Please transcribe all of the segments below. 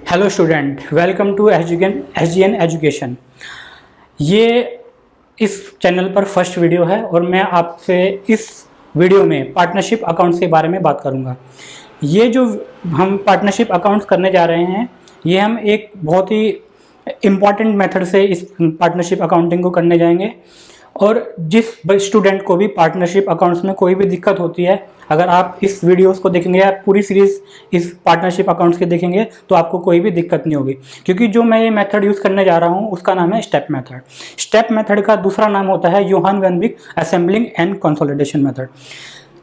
Hello student, welcome to SGN education. ये इस channel पर फर्स्ट वीडियो है और मैं आपसे इस वीडियो में पार्टनरशिप अकाउंट्स के बारे में बात करूंगा। ये जो हम पार्टनरशिप अकाउंट्स करने जा रहे हैं, ये हम एक बहुत ही इम्पॉर्टेंट मेथड से इस पार्टनरशिप अकाउंटिंग को करने जाएंगे। और जिस स्टूडेंट को भी पार्टनरशिप अकाउंट्स में कोई भी दिक्कत होती है, अगर आप इस वीडियोस को देखेंगे या पूरी सीरीज इस पार्टनरशिप अकाउंट्स के देखेंगे तो आपको कोई भी दिक्कत नहीं होगी, क्योंकि जो मैं ये मेथड यूज़ करने जा रहा हूँ उसका नाम है स्टेप मेथड। स्टेप मेथड का दूसरा नाम होता है योहान वेन बिक assembling and consolidation method.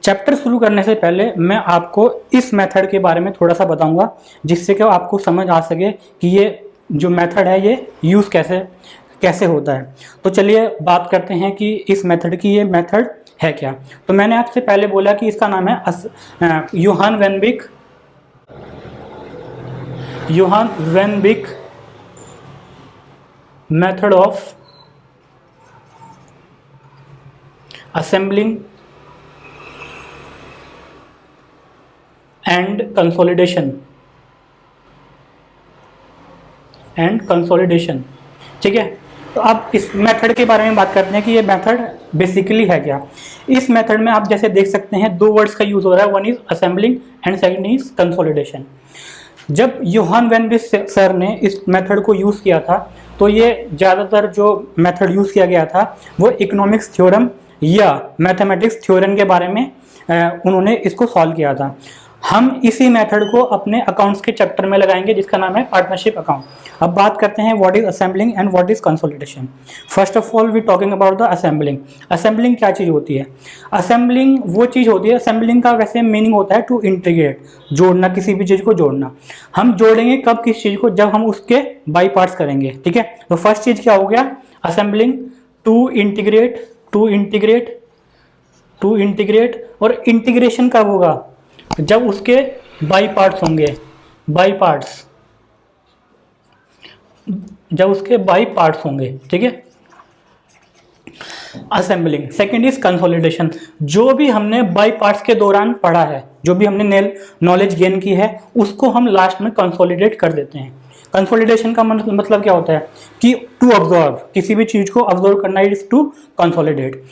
Chapter शुरू करने से पहले मैं आपको इस मेथड के बारे में थोड़ा सा बताऊंगा, जिससे कि आपको समझ आ सके कि ये जो मेथड है ये यूज़ कैसे होता है। तो चलिए बात करते हैं कि इस मेथड की ये मेथड है क्या। तो मैंने आपसे पहले बोला कि इसका नाम है योहान वेन बिक method of assembling and consolidation. ठीक है, तो अब इस मेथड के बारे में बात करते हैं कि ये मेथड बेसिकली है क्या। इस मेथड में आप जैसे देख सकते हैं दो वर्ड्स का यूज हो रहा है, one is assembling and second is consolidation. जब योहान वेन बिक सर ने इस मेथड को यूज किया था तो ये ज़्यादातर जो मेथड यूज किया गया था वो इकोनॉमिक्स थ्योरम या मैथमेटिक्स थ्योरम के बारे में उन्होंने इसको सॉल्व किया था। हम इसी मेथड को अपने अकाउंट्स के चैप्टर में लगाएंगे जिसका नाम है पार्टनरशिप अकाउंट। अब बात करते हैं what is assembling and what is consolidation. First of all we talking about the assembling. Assembling क्या चीज़ होती है? असेंबलिंग वो चीज़ होती है, असेंबलिंग का वैसे मीनिंग होता है टू इंटीग्रेट, जोड़ना, किसी भी चीज़ को जोड़ना। हम जोड़ेंगे कब किस चीज़ को? जब हम उसके बाई पार्ट्स करेंगे। ठीक है, तो फर्स्ट चीज़ क्या हो गया? असेंबलिंग। To integrate. और इंटीग्रेशन कब होगा? जब उसके बाई पार्ट्स होंगे, जब उसके बाई पार्ट्स होंगे। ठीक है, असेंबलिंग। Second is consolidation. जो भी हमने बाई पार्ट्स के दौरान पढ़ा है, जो भी हमने नॉलेज गेन की है, उसको हम लास्ट में कंसोलिडेट कर देते हैं। कंसोलिडेशन का मतलब क्या होता है कि टू ऑब्जर्व, किसी भी चीज को ऑब्जर्व करना इज टू कंसोलिडेट।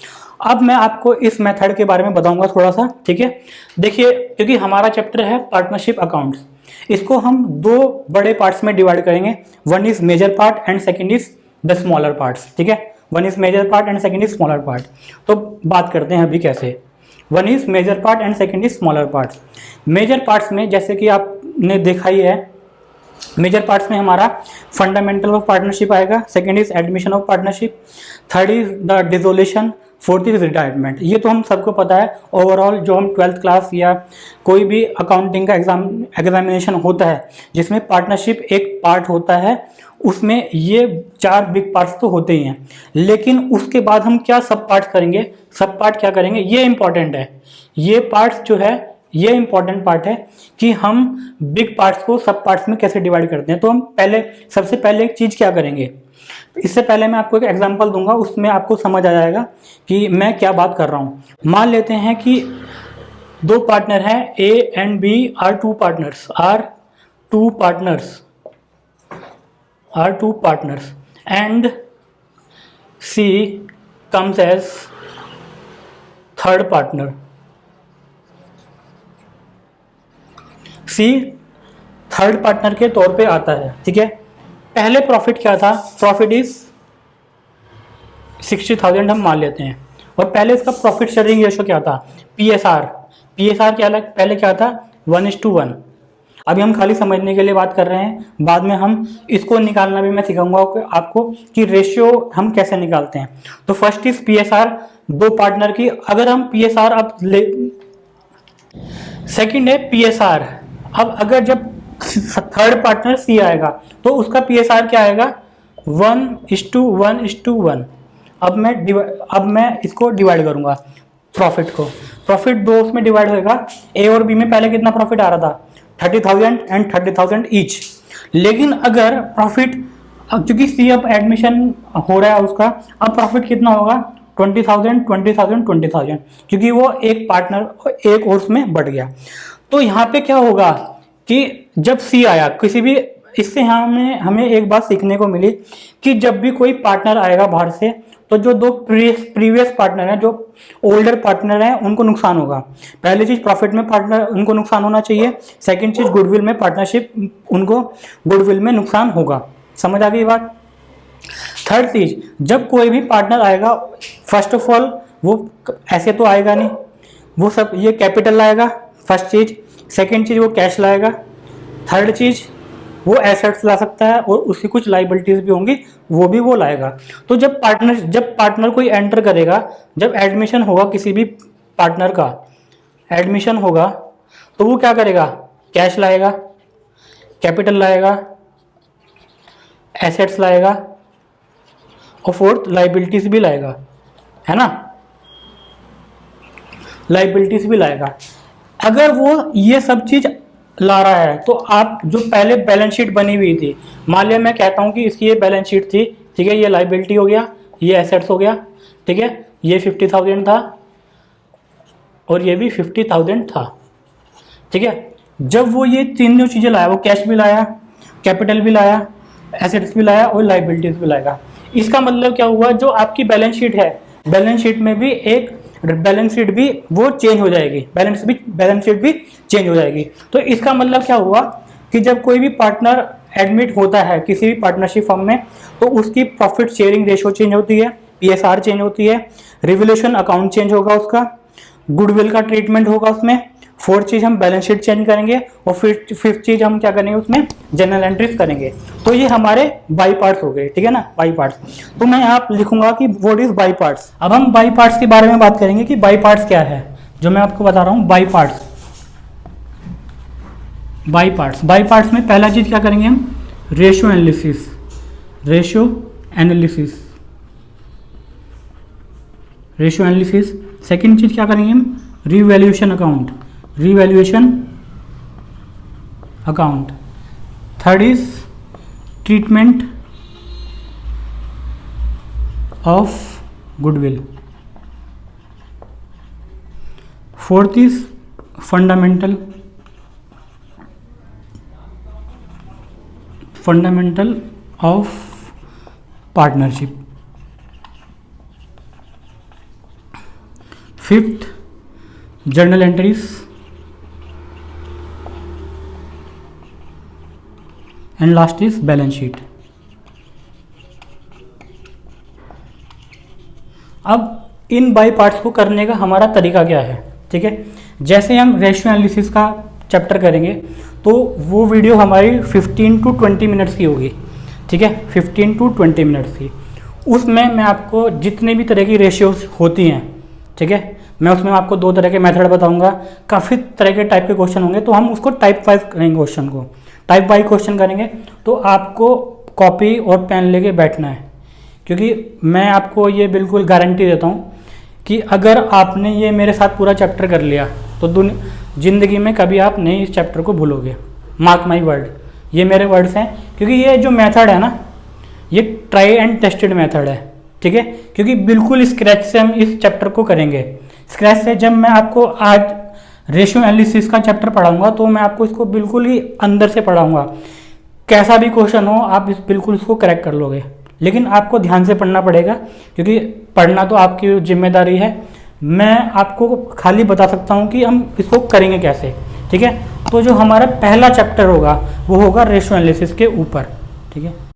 अब मैं आपको इस मेथड के बारे में बताऊंगा थोड़ा सा। ठीक है, देखिए, क्योंकि हमारा चैप्टर है पार्टनरशिप अकाउंट्स, इसको हम दो बड़े पार्ट्स में डिवाइड करेंगे। One is major part and second is the smaller parts. ठीक है, one is major part and second is smaller part. तो बात करते हैं अभी कैसे। One is major part and second is smaller parts. Major parts में जैसे कि आपने देखा ही है, मेजर पार्ट्स में हमारा फंडामेंटल ऑफ पार्टनरशिप आएगा, second is admission of partnership, third is the dissolution, fourth is retirement. ये तो हम सबको पता है। ओवरऑल जो हम 12th क्लास या कोई भी अकाउंटिंग का एग्जामिनेशन होता है जिसमें पार्टनरशिप एक पार्ट होता है, उसमें ये 4 बिग पार्ट्स तो होते ही हैं। लेकिन उसके बाद हम क्या सब पार्ट करेंगे, सब पार्ट क्या करेंगे, ये इंपॉर्टेंट है। ये पार्ट्स जो है, ये इंपॉर्टेंट पार्ट है कि हम बिग पार्ट्स को सब पार्ट्स में कैसे डिवाइड करते हैं। तो हम सबसे पहले एक चीज़ क्या करेंगे, इससे पहले मैं आपको एक एग्जांपल दूंगा, उसमें आपको समझ आ जाएगा कि मैं क्या बात कर रहा हूँ। मान लेते हैं कि दो पार्टनर हैं, A and B are two partners and C comes as third partner. C third partner के तौर पे आता है। ठीक है, पहले प्रॉफिट क्या था? प्रॉफिट इज 60,000 हम मान लेते हैं। और पहले इसका प्रॉफिट शेयरिंग रेशो क्या था? पीएसआर क्या पहले क्या था? 1:1। अभी हम खाली समझने के लिए बात कर रहे हैं, बाद में हम इसको निकालना भी मैं सिखाऊंगा आपको कि रेशियो हम कैसे निकालते हैं। तो फर्स्ट इज पीएसआर, दो पार्टनर की। अगर हम पीएसआर अब ले, सेकंड है पीएसआर। अब अगर जब थर्ड पार्टनर सी आएगा तो उसका पीएसआर क्या आएगा? 1:1:1। अब मैं इसको डिवाइड करूंगा प्रॉफिट को। प्रॉफिट दो उसमें डिवाइड होगा। ए और बी में पहले कितना प्रॉफिट आ रहा था? 30,000 एंड 30,000 ईच। लेकिन अगर प्रॉफिट, क्योंकि सी अब एडमिशन हो रहा है उसका, अब प्रॉफिट कितना होगा? 20,000 क्योंकि वो एक पार्टनर एक और में बढ़ गया। तो यहाँ पे क्या होगा कि जब सी आया, किसी भी इससे हमें हमें एक बात सीखने को मिली कि जब भी कोई पार्टनर आएगा बाहर से, तो जो दो प्रीवियस पार्टनर हैं, जो ओल्डर पार्टनर हैं, उनको नुकसान होगा। पहली चीज़ प्रॉफिट में पार्टनर उनको नुकसान होना चाहिए, सेकंड चीज़ गुडविल में पार्टनरशिप उनको गुडविल में नुकसान होगा। समझ आ गई बात। थर्ड चीज़, जब कोई भी पार्टनर आएगा, फर्स्ट ऑफ ऑल वो ऐसे तो आएगा नहीं, वो सब ये कैपिटल लाएगा फर्स्ट चीज़, सेकंड चीज़ वो कैश लाएगा, थर्ड चीज़ वो एसेट्स ला सकता है और उसकी कुछ लाइबिलिटीज भी होंगी, वो भी वो लाएगा। तो जब पार्टनर कोई एंटर करेगा, जब एडमिशन होगा किसी भी पार्टनर का एडमिशन होगा, तो वो क्या करेगा, कैश लाएगा, कैपिटल लाएगा, एसेट्स लाएगा और फोर्थ लाइबिलिटीज भी लाएगा, है ना, लाइबिलिटीज भी लाएगा। अगर वो ये सब चीज ला रहा है तो आप जो पहले बैलेंस शीट बनी हुई थी, मान लिया मैं कहता हूँ कि इसकी ये बैलेंस शीट थी, ठीक है, ये लाइबिलिटी हो गया, ये एसेट्स हो गया, ठीक है, ये 50,000 था और ये भी 50,000 था, ठीक है। जब वो ये तीन जो चीज़ें लाया, वो कैश भी लाया, कैपिटल भी लाया, एसेट्स भी लाया और लाइबिलिटीज भी लाएगा। इसका मतलब क्या हुआ, जो आपकी बैलेंस शीट है, बैलेंस शीट में भी एक बैलेंस शीट भी वो चेंज हो जाएगी, बैलेंस शीट भी चेंज हो जाएगी। तो इसका मतलब क्या हुआ कि जब कोई भी पार्टनर एडमिट होता है किसी भी पार्टनरशिप फर्म में, तो उसकी प्रॉफिट शेयरिंग रेशो चेंज होती है, PSR चेंज होती है, रिवोल्यूशन अकाउंट चेंज होगा, उसका गुडविल का ट्रीटमेंट होगा उसमें, फोर्थ चीज़ हम बैलेंस शीट चेंज करेंगे और फिफ्थ चीज़ हम क्या करेंगे, उसमें जनरल एंट्रीज करेंगे। तो ये हमारे बाई पार्ट्स हो गए, ठीक है ना, बाई पार्ट्स। तो मैं यहाँ लिखूंगा कि व्हाट इज बाई पार्ट्स। अब हम बाई पार्ट्स के बारे में बात करेंगे कि बाई पार्ट्स क्या है, जो मैं आपको बता रहा हूँ बाई पार्ट्स। बाई पार्ट्स में पहला चीज़ क्या करेंगे हम, रेशियो एनालिसिस, सेकेंड चीज़ क्या करेंगे हम, revaluation account, third is treatment of goodwill, fourth is fundamental of partnership, fifth journal entries and last is balance sheet. अब इन बाई पार्ट्स को करने का हमारा तरीका क्या है, ठीक है। जैसे हम रेशियो एनालिसिस का चैप्टर करेंगे तो वो वीडियो हमारी 15 to 20 मिनट्स की होगी, ठीक है, 15 to 20 मिनट्स की। उसमें मैं आपको जितने भी तरह की रेशियोज होती हैं, ठीक है, मैं उसमें आपको दो तरह के मेथड बताऊंगा, काफ़ी तरह के टाइप के क्वेश्चन होंगे, तो हम उसको टाइप वाइज करेंगे, क्वेश्चन को टाइप वाइज क्वेश्चन करेंगे। तो आपको कॉपी और पेन लेके बैठना है, क्योंकि मैं आपको ये बिल्कुल गारंटी देता हूँ कि अगर आपने ये मेरे साथ पूरा चैप्टर कर लिया तो ज़िंदगी में कभी आप नहीं इस चैप्टर को भूलोगे। मार्क माई वर्ड, ये मेरे वर्ड्स हैं, क्योंकि ये जो मेथड है ना, ये ट्राई एंड टेस्टेड मेथड है, ठीक है। क्योंकि बिल्कुल स्क्रैच से हम इस चैप्टर को करेंगे। स्क्रैच से जब मैं आपको आज रेशियो एनालिसिस का चैप्टर पढ़ाऊंगा तो मैं आपको इसको बिल्कुल ही अंदर से पढ़ाऊंगा। कैसा भी क्वेश्चन हो आप बिल्कुल इसको करेक्ट कर लोगे, लेकिन आपको ध्यान से पढ़ना पड़ेगा, क्योंकि पढ़ना तो आपकी जिम्मेदारी है। मैं आपको खाली बता सकता हूँ कि हम इसको करेंगे कैसे, ठीक है। तो जो हमारा पहला चैप्टर होगा वो होगा रेशियो एनालिसिस के ऊपर, ठीक है।